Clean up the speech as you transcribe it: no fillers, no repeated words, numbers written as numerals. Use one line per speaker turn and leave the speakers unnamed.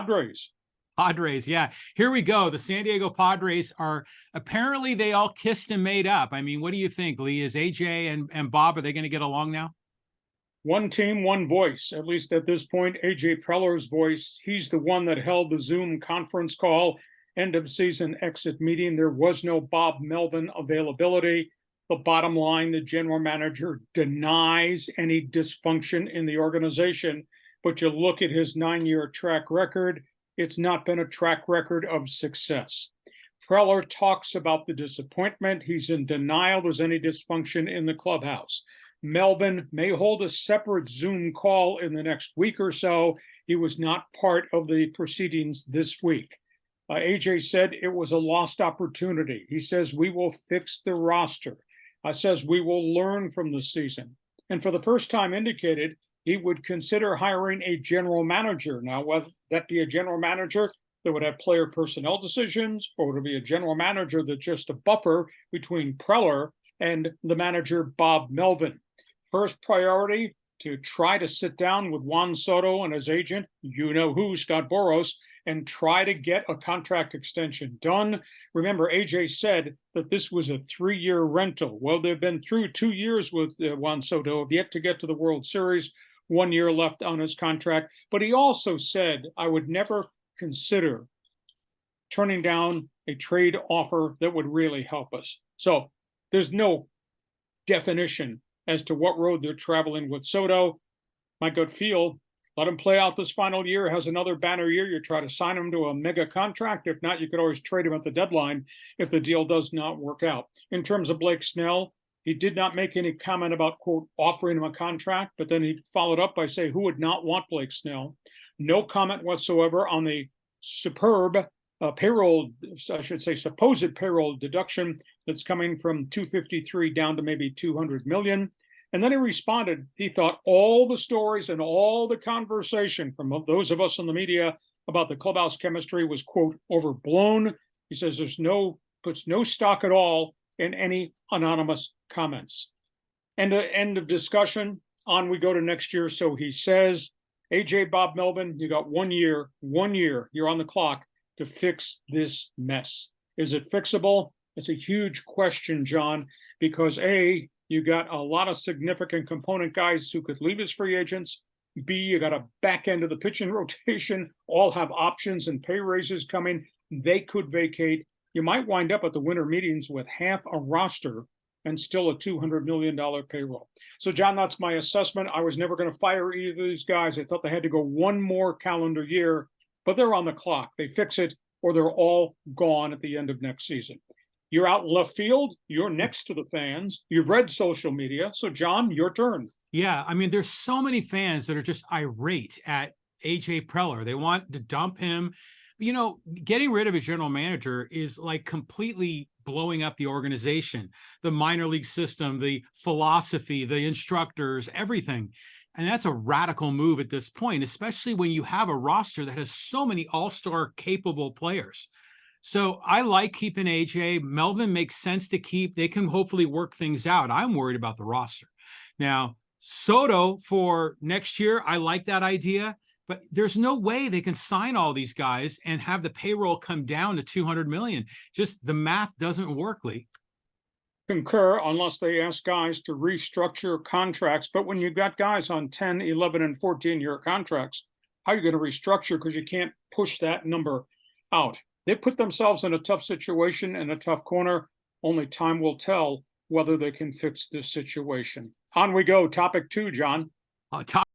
Padres.
Padres, yeah. Here we go. The San Diego Padres are apparently they all kissed and made up. I mean, what do you think, Lee? Is AJ and Bob, are they going to get along now?
One team, one voice, at least at this point. AJ Preller's voice. He's the one that held the Zoom conference call, end of season exit meeting. There was no Bob Melvin availability. The bottom line, the general manager denies any dysfunction in the organization, but you look at his 9-year track record, it's not been a track record of success. Preller talks about the disappointment. He's in denial there's any dysfunction in the clubhouse. Melvin may hold a separate Zoom call in the next week or so. He was not part of the proceedings this week. AJ said it was a lost opportunity. He says we will fix the roster. Says we will learn from the season. And for the first time indicated, he would consider hiring a general manager. Now, whether that be a general manager that would have player personnel decisions, or would it be a general manager that's just a buffer between Preller and the manager, Bob Melvin. First priority, to try to sit down with Juan Soto and his agent, you know who, Scott Boras, and try to get a contract extension done. Remember, AJ said that this was a 3-year rental. Well, they've been through 2 years with Juan Soto, have yet to get to the World Series, 1 year left on his contract. But he also said, I would never consider turning down a trade offer that would really help us. So there's no definition as to what road they're traveling with Soto. My gut feel, let him play out this final year, has another banner year. You try to sign him to a mega contract. If not, you could always trade him at the deadline if the deal does not work out. In terms of Blake Snell, he did not make any comment about, quote, offering him a contract, but then he followed up by saying, who would not want Blake Snell? No comment whatsoever on the superb payroll, I should say, supposed payroll deduction that's coming from 253 down to maybe 200 million. And then he responded, he thought all the stories and all the conversation from those of us in the media about the clubhouse chemistry was, quote, overblown. He says puts no stock at all in any anonymous comments. And the end of discussion. On we go to next year. So he says, AJ, Bob Melvin, you got 1 year, you're on the clock to fix this mess. Is it fixable? It's a huge question, John, because A, you got a lot of significant component guys who could leave as free agents. B, you got a back end of the pitching rotation, all have options and pay raises coming. They could vacate. You might wind up at the winter meetings with half a roster and still a $200 million payroll. So, John, that's my assessment. I was never going to fire either of these guys. I thought they had to go one more calendar year, but they're on the clock. They fix it or they're all gone at the end of next season. You're out in left field. You're next to the fans. You've read social media. So, John, your turn.
Yeah, I mean, there's so many fans that are just irate at AJ Preller. They want to dump him. You know, getting rid of a general manager is like completely blowing up the organization, the minor league system, the philosophy, the instructors, everything. And that's a radical move at this point, especially when you have a roster that has so many all-star capable players. So I like keeping AJ. Melvin makes sense to keep. They can hopefully work things out. I'm worried about the roster. Now, Soto for next year, I like that idea, but there's no way they can sign all these guys and have the payroll come down to 200 million. Just the math doesn't work, Lee.
Concur, unless they ask guys to restructure contracts. But when you've got guys on 10, 11, and 14-year contracts, how are you going to restructure? Because you can't push that number out. They put themselves in a tough situation and a tough corner. Only time will tell whether they can fix this situation. On we go. Topic 2, John.
Topic